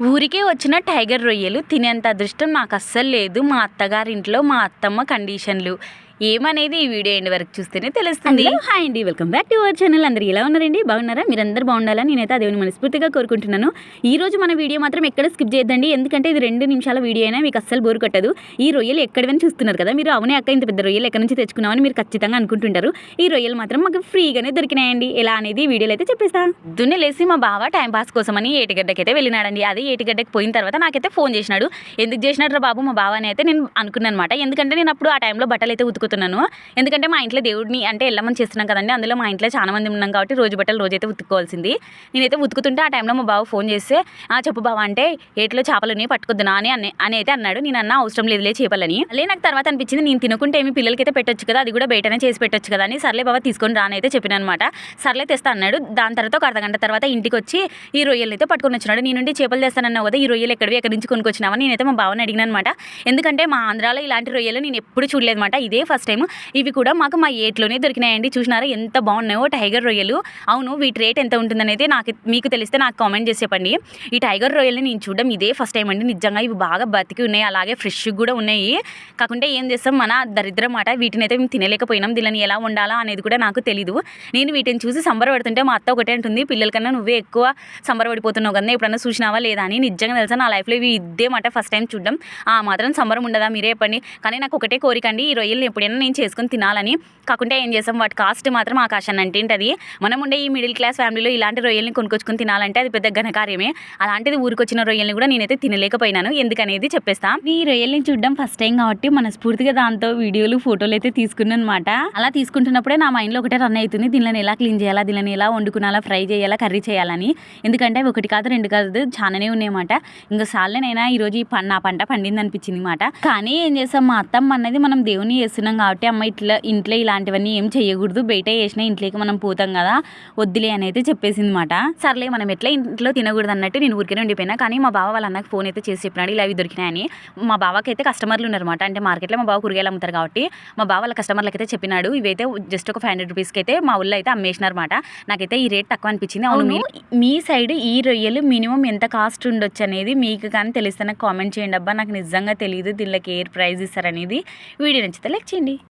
ఊరికే వచ్చిన టైగర్ రొయ్యలు తినేంత అదృష్టం నాకు అస్సలు లేదు. మా అత్తగారింట్లో మా అత్తమ్మ కండిషన్లు ఏమనేది ఈ వీడియో ఎండ్ వరకు చూస్తేనే తెలుస్తుంది. హాయ్ అండి, welcome back to our channel. అందరూ ఎలా ఉన్నారండి? బాగున్నారా? మీరందరూ బాగుండాలని నేనైతే దేవుని మనస్ఫూర్తిగా కోరుకుంటున్నాను. ఈ రోజు మన వీడియో మాత్రం ఎక్కడ స్కిప్ చేయొద్దండి, ఎందుకంటే ఇది 2 నిమిషాల వీడియో అయినా మీకు అస్సలు బోర్ కొట్టదు. ఈ రొయ్యలు ఎక్కడవని చూస్తున్నారు కదా మీరు, అవునే అక్క ఇంత పెద్ద రొయ్యలు ఎక్కడి నుంచి తెచ్చుకున్నామని మీరు ఖచ్చితంగా అనుకుంటుంటారు. ఈ రొయ్యలు మాత్రం మాకు ఫ్రీగానే దొరికినాయండి. ఎలా అనేది వీడియోలో అయితే చెప్పేస్తా. దున్నెలేసి మా బావ టైంపాస్ కోసమని ఏటిగడ్డకైతే వెళ్ళినాడండి. అది ఏటిగడ్డకి పోయిన తర్వాత నాకైతే ఫోన్ చేసినాడు. ఎందుకు చేసినాడు బాబు మా బావ అని అయితే నేను అనుకున్నాను అనమాట. ఎందుకంటే నేను అప్పుడు ఆ టైంలో బట్టలు అయితే ఉతుకుతున్నాను. ఎందుకంటే మా ఇంట్లో దేవుడిని అంటే ఎల్లమని చేస్తున్నాం కదండి, అందులో మా ఇంట్లో చాలా మంది ఉన్నాం కాబట్టి రోజు బట్టలు రోజైతే ఉతుక్కోవాల్సింది. నేనైతే ఉతుకుతుంటే ఆ టైంలో మా బావ ఫోన్ చేస్తే చెప్పు బావ అంటే ఏట్లో చేపలని పట్టుకొద్దునా అని అయితే అన్నాడు. నేను అన్న అవసరం లేదులే చేపలని. అలే నాకు తర్వాత అనిపించింది నేను తినుకుంటే ఏమి పిల్లలకైతే పెట్టొచ్చు కదా, అది కూడా బయటనే చేసి పెట్టొచ్చు కదా అని సర్లే బావ తీసుకొని రానైతే చెప్పిన అనమాట. సర్లే తెస్తా అన్నాడు. దాని తర్వాత ఒక అర్ధగంట తర్వాత ఇంటికి వచ్చి ఈ రొయ్యలు అయితే పట్టుకొని వచ్చినాడు. నేను నుండి చేపలు తెస్తానన్నావు కదా, ఈ రొయ్యలు ఎక్కడి నుంచి కొనుక్కొచ్చినావని నేనైతే మా బావని అడిగిన అనమాట. ఎందుకంటే మా ఆంధ్రాలో ఇలాంటి రొయ్యలు నేను ఎప్పుడు చూడలేదు అనమాట, ఇదే ఫస్ట్ టైం. ఇవి కూడా మాకు మా ఏట్లోనే దొరికినాయండి. చూసినారా ఎంత బాగున్నాయో టైగర్ రొయ్యలు. అవును, వీటి రేట్ ఎంత ఉంటుందనేది మీకు తెలిస్తే నాకు కామెంట్ చేసి చెప్పండి. ఈ టైగర్ రొయ్యల్ని నేను చూడడం ఇదే ఫస్ట్ టైం అండి. నిజంగా ఇవి బాగా బతికి ఉన్నాయి, అలాగే ఫ్రెష్ కూడా ఉన్నాయి. కాకుంటే ఏం చేస్తాం, మన దరిద్రం మాట, వీటిని అయితే మేము తినలేకపోయినాం. దీనిని ఎలా వండాలా అనేది కూడా నాకు తెలీదు. నేను వీటిని చూసి సంబరపడుతుంటే మా అత్త ఒకటే అంటుంది, పిల్లలకన్నా నువ్వే ఎక్కువ సంబరపడిపోతున్నావు కదా, ఎప్పుడన్నా చూసినావా లేదా అని. నిజంగా తెలుసా నా లైఫ్లో ఇవి ఇదే మాట ఫస్ట్ టైం చూడడం. ఆ మాత్రం సంబరం ఉండదా మీరే చెప్పండి. కానీ నాకు ఒకటే కోరిక అండి, ఈ రొయ్యల్ని ఎప్పుడైనా నేను చేసుకొని తినాలని. కాకుంటే ఏం చేస్తాం, వాటి కాస్ట్ మాత్రం ఆకాశాన్ని అంటేంటది. మనం ఉండే ఈ మిడిల్ క్లాస్ ఫ్యామిలీలో ఇలాంటి రొయ్యల్ని కొనుక్కొచ్చుకొని తినాలంటే అది పెద్ద ఘనకార్యమే. అలాంటిది ఊరికొచ్చిన రొయ్యల్ని కూడా నేనైతే తినలేకపోయినాను. ఎందుకనేది చెప్పేస్తా. ఈ రొయ్యల్ని చూడడం ఫస్ట్ టైం కాబట్టి మనస్ఫూర్తిగా దాంతో వీడియోలు ఫోటోలు అయితే తీసుకున్నాను అనమాట. అలా తీసుకుంటున్నప్పుడే నా మైండ్లో ఒకటే రన్ అవుతుంది, దీనిని ఎలా క్లీన్ చేయాలా, దీనిని ఎలా వండుకునాలా, ఫ్రై చేయాలా, కర్రీ చేయాలని. ఎందుకంటే అవి ఒకటి కాదు రెండు కాదు చాలానే ఉన్నాయన్నమాట. ఇంకా సార్లేనైనా ఈరోజు నా పంట పండింది అనిపించింది అనమాట. కానీ ఏం చేస్తాం, మా అత్తమ్మ అన్నది మనం దేవుని చేస్తున్నాం కాబట్టి అమ్మ ఇంట్లో ఇలాంటివన్నీ ఏం చేయకూడదు, బయట చేసినా ఇంట్లోకి మనం పోతాం కదా, వద్దులే అని అయితే చెప్పేసింది అనమాట. సర్లే మనం ఎట్లా ఇంట్లో తినకూడదు అన్నట్టు నేను ఊరికే ఉండిపోయినా. కానీ మా బావ వాళ్ళ అన్నకు ఫోన్ అయితే చేసి చెప్పినాడు ఇలా అవి దొరికినాయని. మా బావకి అయితే కస్టమర్లు ఉన్నారన్నమాట. అంటే మార్కెట్లో మా బావ కూరగాయలు అమ్ముతారు కాబట్టి మా బావ వాళ్ళ కస్టమర్లకి అయితే చెప్పినాడు. ఇవైతే జస్ట్ ఒక 500 రూపీస్కి అయితే మా ఊళ్ళో అయితే అమ్మేసినారన్నమాట. నాకైతే ఈ రేట్ తక్కువ అనిపించింది. అవును, మీ సైడ్ ఈ రొయ్యలు మినిమం ఎంత కాస్ట్ ఉండొచ్చు అనేది మీకు కానీ తెలిస్తే నాకు కామెంట్ చేయండి అబ్బా. నాకు నిజంగా తెలియదు దీనికి ఏ ప్రైస్ ఇస్తారనేది. వీడియో నచ్చితే లైక్ చేయండి.